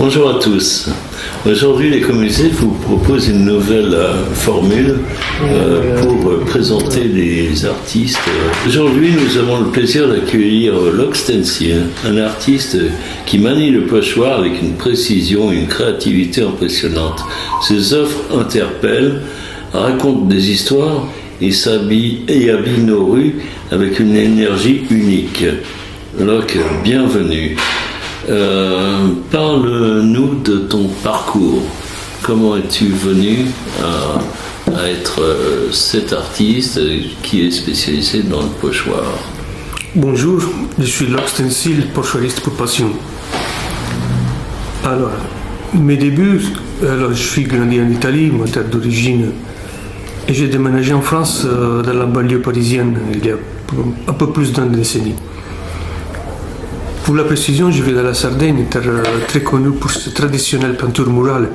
Bonjour à tous. Aujourd'hui, l'Écomusée vous propose une nouvelle formule pour présenter les artistes. Aujourd'hui, nous avons le plaisir d'accueillir L'Oxtensil, un artiste qui manie le pochoir avec une précision et une créativité impressionnante. Ses œuvres interpellent, racontent des histoires et habillent nos rues avec une énergie unique. Locke, bienvenue. Parle-nous de ton parcours. Comment es-tu venu à être cet artiste qui est spécialisé dans le pochoir? Bonjour, je suis L'Oxtensil, pochoiriste pour passion. Alors, mes débuts, je suis grandi en Italie, ma terre d'origine, et j'ai déménagé en France, dans la banlieue parisienne, il y a un peu plus d'une décennie. Pour la précision, je vis dans la Sardaigne, terre très connue pour ses traditionnelles peintures murales.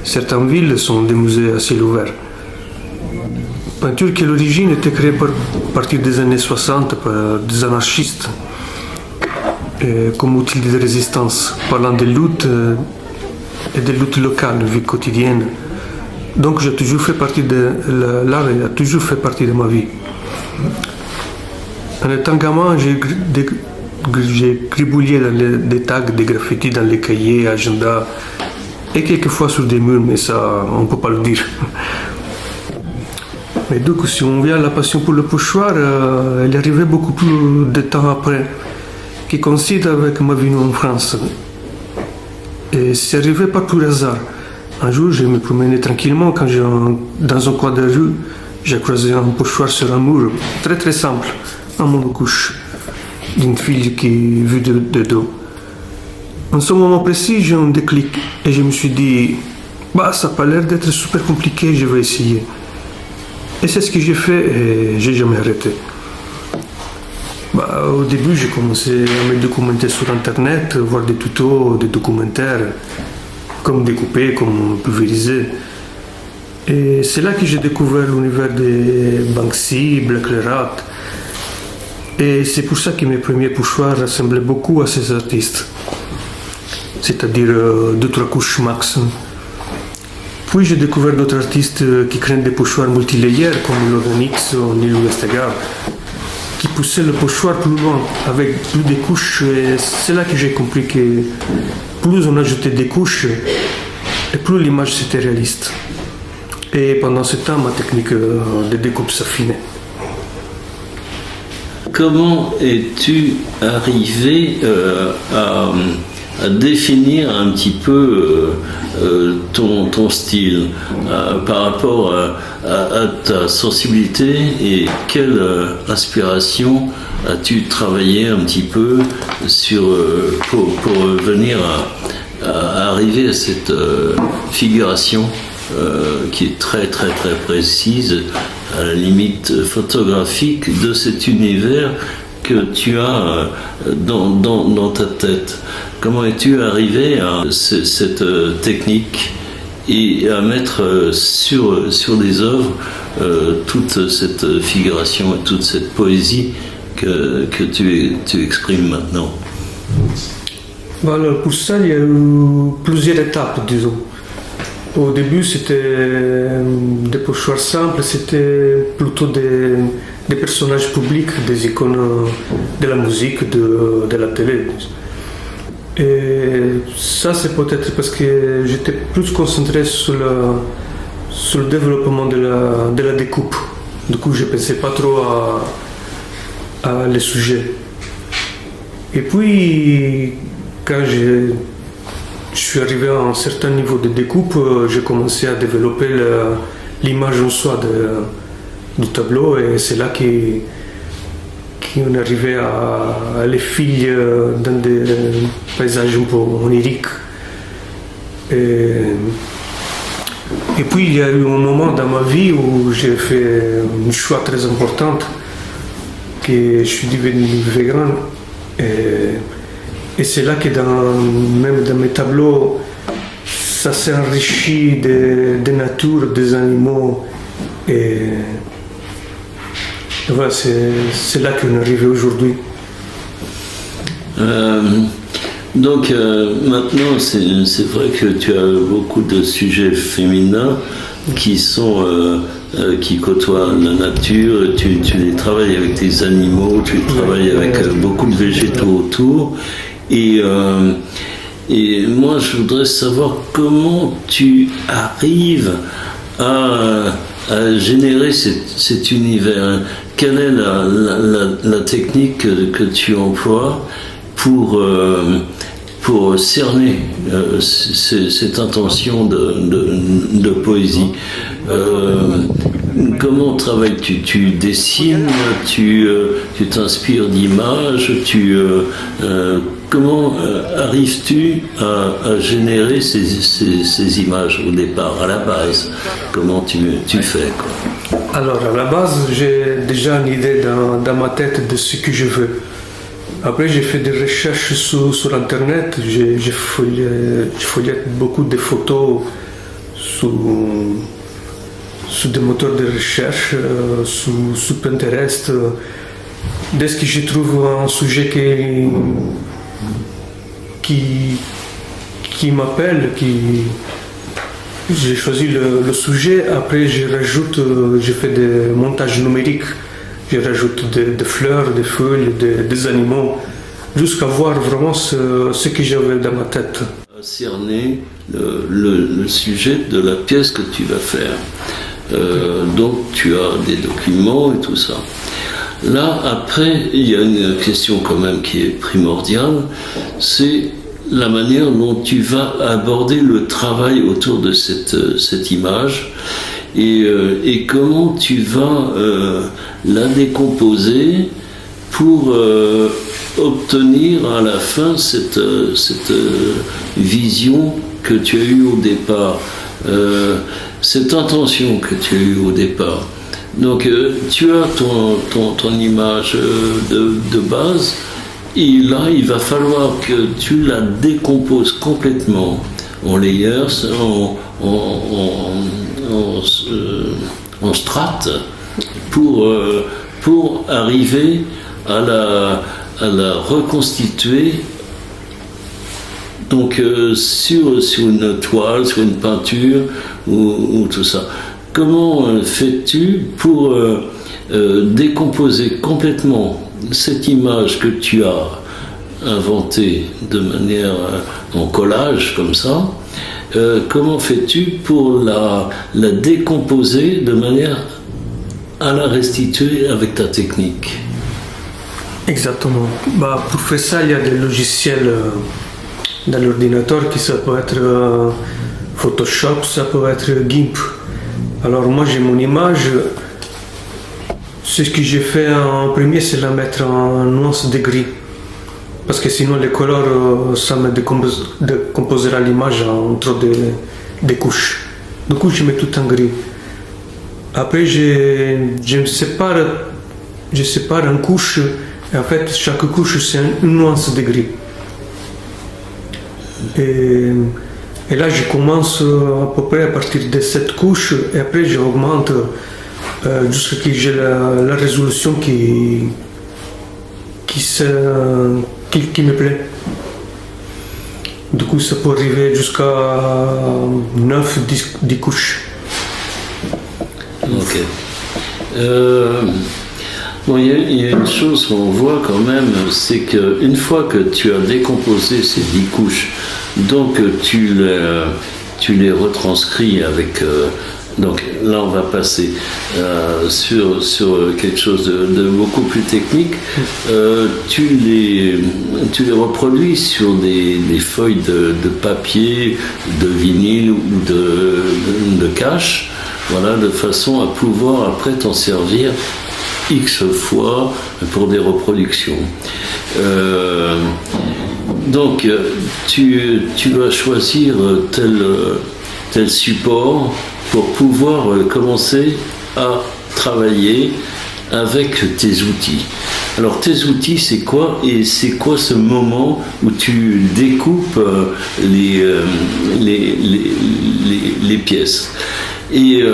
Certaines villes sont des musées à ciel ouvert. Peinture qui à l'origine était créée à partir des années 60 par des anarchistes comme outil de résistance, parlant des luttes et des luttes locales, de vie quotidienne. Donc j'ai toujours fait partie de l'art a toujours fait partie de ma vie. En étant gamin, j'ai gribouillé dans des tags, des graffitis dans les cahiers, agendas et quelquefois sur des murs, mais ça, on ne peut pas le dire. Mais donc, si on vient à la passion pour le pochoir, elle est arrivée beaucoup plus de temps après, qui coïncide avec ma venue en France. Et c'est arrivé par tout hasard. Un jour, je me promenais tranquillement quand dans un coin de rue, j'ai croisé un pochoir sur un mur, très très simple, un monocouche, d'une fille qui est vue de dos. En ce moment précis, j'ai un déclic et je me suis dit, ça n'a pas l'air d'être super compliqué, je vais essayer. Et c'est ce que j'ai fait et j'ai jamais arrêté. Au début, j'ai commencé à me documenter sur Internet, voir des tutos, des documentaires, comment découper, comment pulvériser. Et c'est là que j'ai découvert l'univers de Banksy, Black Rat. Et c'est pour ça que mes premiers pochoirs ressemblaient beaucoup à ces artistes, c'est-à-dire 2-3 couches max. Puis j'ai découvert d'autres artistes qui créent des pochoirs multilayers comme l'Organix ou Neil Westergaard, qui poussaient le pochoir plus loin, avec plus de couches. Et c'est là que j'ai compris que plus on ajoutait des couches, et plus l'image c'était réaliste. Et pendant ce temps, ma technique de découpe s'affinait. Comment es-tu arrivé à définir un petit peu ton style par rapport à ta sensibilité et quelle inspiration as-tu travaillé un petit peu pour venir à arriver à cette figuration qui est très très très précise, à la limite photographique de cet univers que tu as dans ta tête. Comment es-tu arrivé à cette technique et à mettre sur les œuvres toute cette figuration et toute cette poésie que tu exprimes maintenant? Alors pour ça, il y a eu plusieurs étapes, disons. Au début, c'était des pochoirs simples, c'était plutôt des personnages publics, des icônes de la musique, de la télé. Et ça, c'est peut-être parce que j'étais plus concentré sur le développement de la découpe. Du coup, je ne pensais pas trop à les sujets. Et puis, quand je suis arrivé à un certain niveau de découpe, j'ai commencé à développer l'image en soi du tableau et c'est là qu'on est arrivé à les filles dans des paysages un peu oniriques. Et puis il y a eu un moment dans ma vie où j'ai fait un choix très important, que je suis devenu végan. Et c'est là que même dans mes tableaux, ça s'est enrichi de nature, des animaux. Et voilà, c'est là qu'on est arrivé aujourd'hui. Donc maintenant, c'est vrai que tu as beaucoup de sujets féminins qui sont qui côtoient la nature. Tu les travailles avec des animaux, tu les travailles avec beaucoup de végétaux autour. Et moi, je voudrais savoir comment tu arrives à générer cet univers. Quelle est la technique que tu emploies pour cerner cette intention de poésie? Comment travailles-tu? Tu dessines, tu t'inspires d'images, comment arrives-tu à générer ces images au départ, à la base? Comment tu fais, quoi? Alors, à la base, j'ai déjà une idée dans ma tête de ce que je veux. Après, j'ai fait des recherches sur Internet, j'ai feuillette beaucoup de photos sous des moteurs de recherche, sous Pinterest. Dès que je trouve un sujet qui m'appelle, j'ai choisi le sujet. Après, je fais des montages numériques. Je rajoute des fleurs, des feuilles, des animaux, jusqu'à voir vraiment ce que j'avais dans ma tête. Cerner le sujet de la pièce que tu vas faire. Donc tu as des documents et tout ça. Là, après, il y a une question quand même qui est primordiale, c'est la manière dont tu vas aborder le travail autour de cette image et comment tu vas la décomposer pour obtenir à la fin cette vision que tu as eue au départ, cette intention que tu as eue au départ. Donc tu as ton image de base, et là il va falloir que tu la décomposes complètement en layers, en strates, pour arriver à la reconstituer donc sur une toile, sur une peinture ou tout ça. Comment fais-tu pour décomposer complètement cette image que tu as inventée de manière en collage comme ça? Comment fais-tu pour la décomposer de manière à la restituer avec ta technique? Exactement. Pour faire ça, il y a des logiciels dans l'ordinateur qui ça peut être Photoshop, ça peut être GIMP. Alors moi j'ai mon image. Ce que j'ai fait en premier, c'est la mettre en nuance de gris. Parce que sinon les couleurs, ça me décomposera l'image en trop de couches. Du coup, je mets tout en gris. Après, je sépare en couches. Et en fait, chaque couche, c'est une nuance de gris. Et là, je commence à peu près à partir de cette couche. Et après, j'augmente jusqu'à ce que j'ai la résolution qui me plaît. Du coup, ça peut arriver jusqu'à 9-10 couches. Ok. Bon, il y a une chose qu'on voit quand même, c'est qu'une fois que tu as décomposé ces 10 couches, donc tu les retranscris avec... donc là, on va passer sur quelque chose de beaucoup plus technique. Tu les reproduis sur des feuilles de papier, de vinyle ou de cache, voilà, de façon à pouvoir après t'en servir X fois pour des reproductions. Donc tu vas choisir tel support pour pouvoir commencer à travailler avec tes outils. Alors tes outils, c'est quoi? Et c'est quoi ce moment où tu découpes les pièces? Et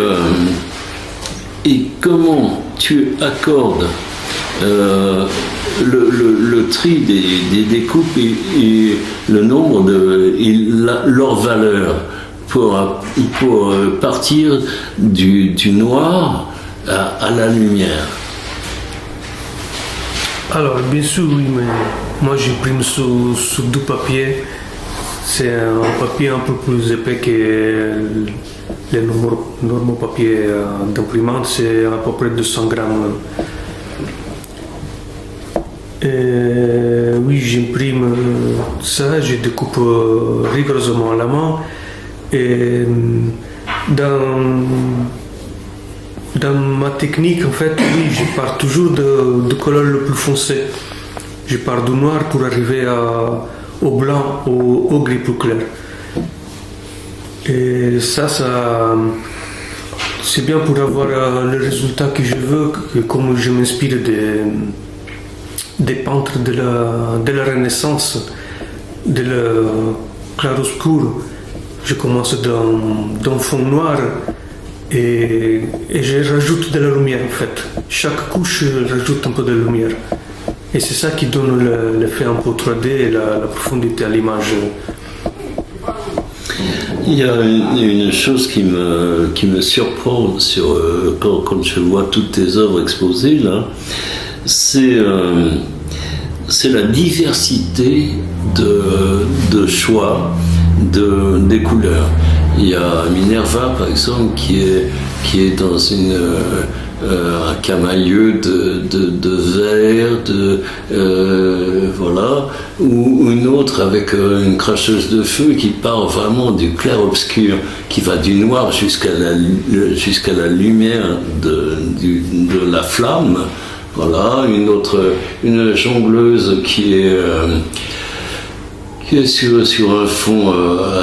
comment tu accordes le tri des découpes et le nombre leur valeur pour partir du noir à la lumière. Alors, bien sûr, oui, mais moi j'imprime sur du papier. C'est un papier un peu plus épais que les normaux papiers d'imprimante, c'est à peu près 200 grammes. Et oui, j'imprime ça, je découpe rigoureusement à la main. Et dans ma technique, en fait, oui, je pars toujours de couleur le plus foncé. Je pars du noir pour arriver au blanc, au gris plus clair. Et ça c'est bien pour avoir le résultat que je veux, comme je m'inspire des peintres de la Renaissance, de la clair-obscur. Je commence d'un fond noir et je rajoute de la lumière en fait. Chaque couche rajoute un peu de lumière. Et c'est ça qui donne l'effet un peu 3D et la profondité à l'image. Il y a une chose qui me surprend quand je vois toutes tes œuvres exposées là, c'est la diversité de choix des couleurs. Il y a Minerva par exemple qui est dans un camailleux de vert, voilà, ou une autre avec une cracheuse de feu qui part vraiment du clair-obscur, qui va du noir jusqu'à la lumière de la flamme. Voilà, une jongleuse qui est sur un fond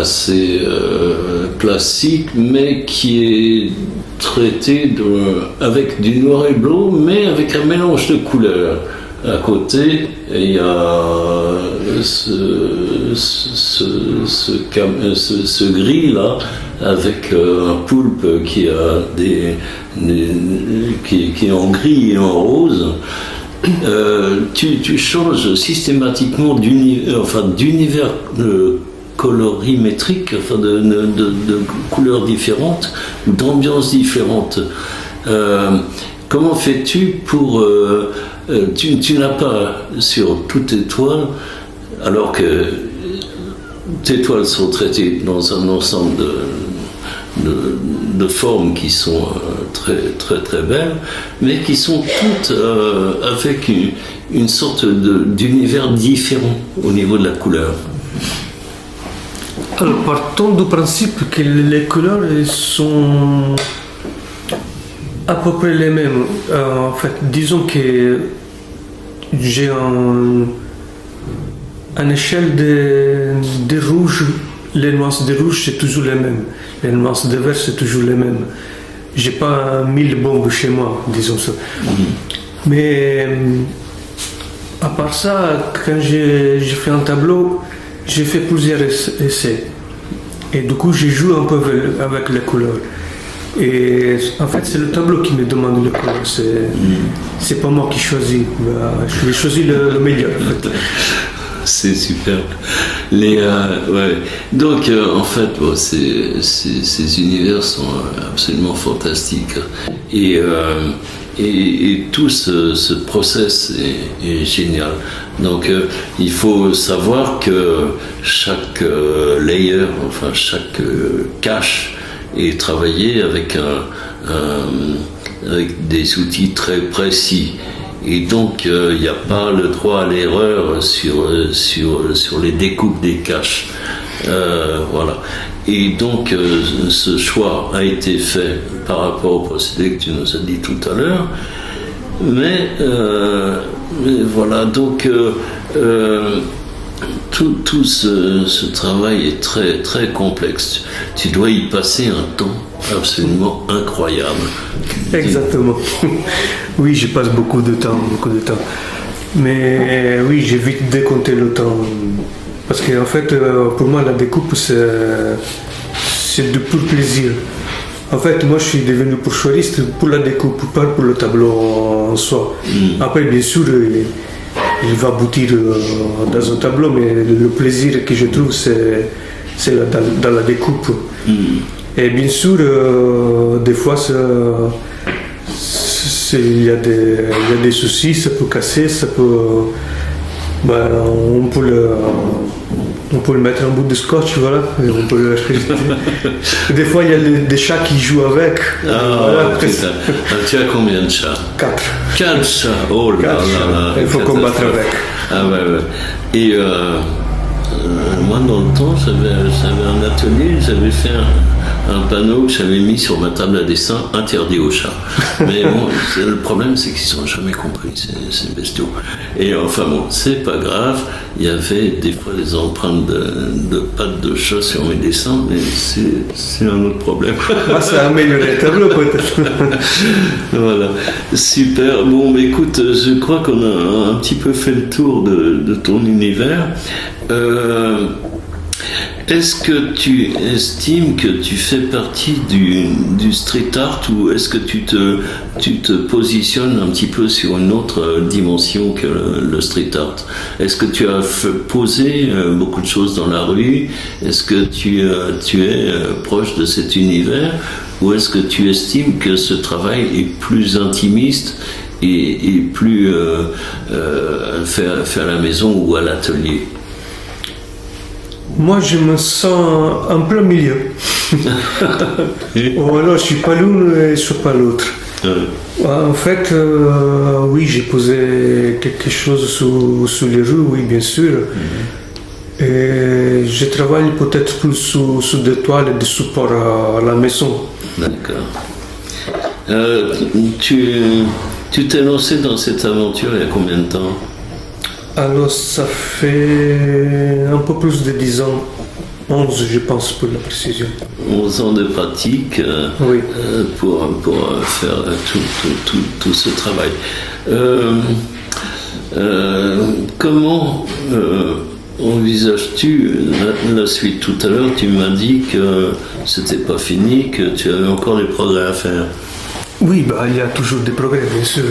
assez classique, mais qui est traité avec du noir et blanc, mais avec un mélange de couleurs. À côté, il y a ce gris-là, avec un poulpe qui est en gris et en rose. Tu changes systématiquement d'univers colorimétrique, de couleurs différentes, d'ambiances différentes. Comment fais-tu pour... tu n'as pas sur toutes tes toiles, alors que tes toiles sont traitées dans un ensemble de formes qui sont très très très belles, mais qui sont toutes avec une sorte d'univers différent au niveau de la couleur. Alors, partons du principe que les couleurs sont à peu près les mêmes. En fait, disons que j'ai une échelle de rouge. Les nuances de rouge, c'est toujours les mêmes. Les nuances de vert, c'est toujours les mêmes. J'ai pas 1000 bombes chez moi, disons ça. Mais à part ça, quand j'ai fait un tableau, j'ai fait plusieurs essais. Et du coup, je joue un peu avec les couleurs. Et en fait, c'est le tableau qui me demande les couleurs. C'est pas moi qui choisis. Je choisis le meilleur, en fait. C'est super. Ouais. Donc, en fait, ces univers sont absolument fantastiques. Et tout ce process est génial. Donc, il faut savoir que chaque layer, enfin chaque cache, est travaillé avec des outils très précis. Et donc, il n'y a pas le droit à l'erreur sur les découpes des caches. Voilà. Et donc, ce choix a été fait par rapport au procédé que tu nous as dit tout à l'heure. Mais voilà, donc tout ce travail est très, très complexe. Tu dois y passer un temps absolument incroyable. Exactement. Oui, je passe beaucoup de temps. Mais oui, j'ai vite décompté le temps. Parce qu'en fait, pour moi, la découpe, c'est du pur plaisir. En fait, moi, je suis devenu pourchoiriste pour la découpe, pas pour le tableau en soi. Après, bien sûr, il va aboutir dans un tableau, mais le plaisir que je trouve, c'est dans la découpe. Et bien sûr, des fois, il y a des soucis, ça peut casser, ça peut... on peut le mettre en bout de scotch, voilà. Et on peut des fois, il y a des chats qui jouent avec. Voilà, putain. Tu as combien de chats? 4. 4 chats. Oh là là. Il faut combattre avec. Ah ouais. Et moi, dans le temps, j'avais un atelier, j'avais fait un panneau que j'avais mis sur ma table à dessin, interdit aux chats. Mais bon, le problème, c'est qu'ils n'ont jamais compris, ces bestiaux. Et enfin bon, c'est pas grave, il y avait des fois des empreintes de pattes de chat sur mes dessins, mais c'est un autre problème. Ça a amélioré le tableau, peut-être. Voilà, super. Bon, écoute, je crois qu'on a un petit peu fait le tour de ton univers. Est-ce que tu estimes que tu fais partie du street art ou est-ce que tu te positionnes un petit peu sur une autre dimension que le street art? Est-ce que tu as posé beaucoup de choses dans la rue? Est-ce que tu es proche de cet univers ou est-ce que tu estimes que ce travail est plus intimiste et plus fait à la maison ou à l'atelier? Moi, je me sens en plein milieu. Ou alors, je suis pas l'une et je suis pas l'autre. En fait, oui, j'ai posé quelque chose sous les rues, oui, bien sûr. Et je travaille peut-être plus sous des toiles et des supports à la maison. D'accord. Tu t'es lancé dans cette aventure il y a combien de temps? Alors, ça fait un peu plus de 10 ans, 11 je pense pour la précision. 11 ans de pratique oui. pour faire tout ce travail. Comment envisages-tu la suite? Tout à l'heure, tu m'as dit que c'était pas fini, que tu avais encore des progrès à faire. Oui, il y a toujours des progrès, bien sûr.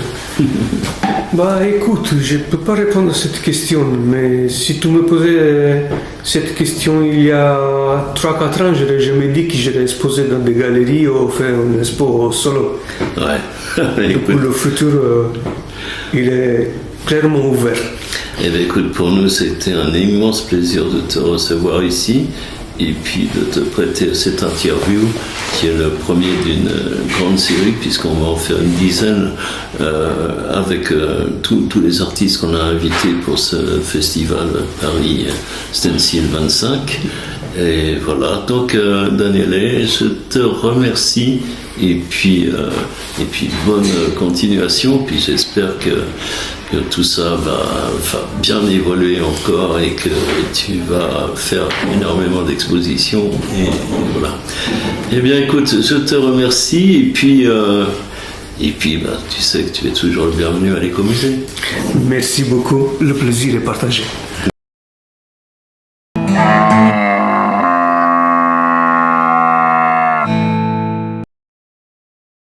Écoute, je ne peux pas répondre à cette question, mais si tu me posais cette question il y a 3-4 ans, j'aurais jamais dit que j'allais exposer dans des galeries ou faire une expo solo. Ouais. Pour le futur, il est clairement ouvert. Eh bien, écoute, pour nous, c'était un immense plaisir de te recevoir ici. Et puis de te prêter cette interview qui est le premier d'une grande série puisqu'on va en faire une dizaine avec tous les artistes qu'on a invités pour ce festival Paris Stencil 25. Et voilà, donc Daniele, je te remercie et puis bonne continuation, puis j'espère que tout ça va bien évoluer encore et que tu vas faire énormément d'expositions et voilà. Eh bien écoute, je te remercie et puis tu sais que tu es toujours le bienvenu à l'Écomusée. Merci beaucoup, le plaisir est partagé.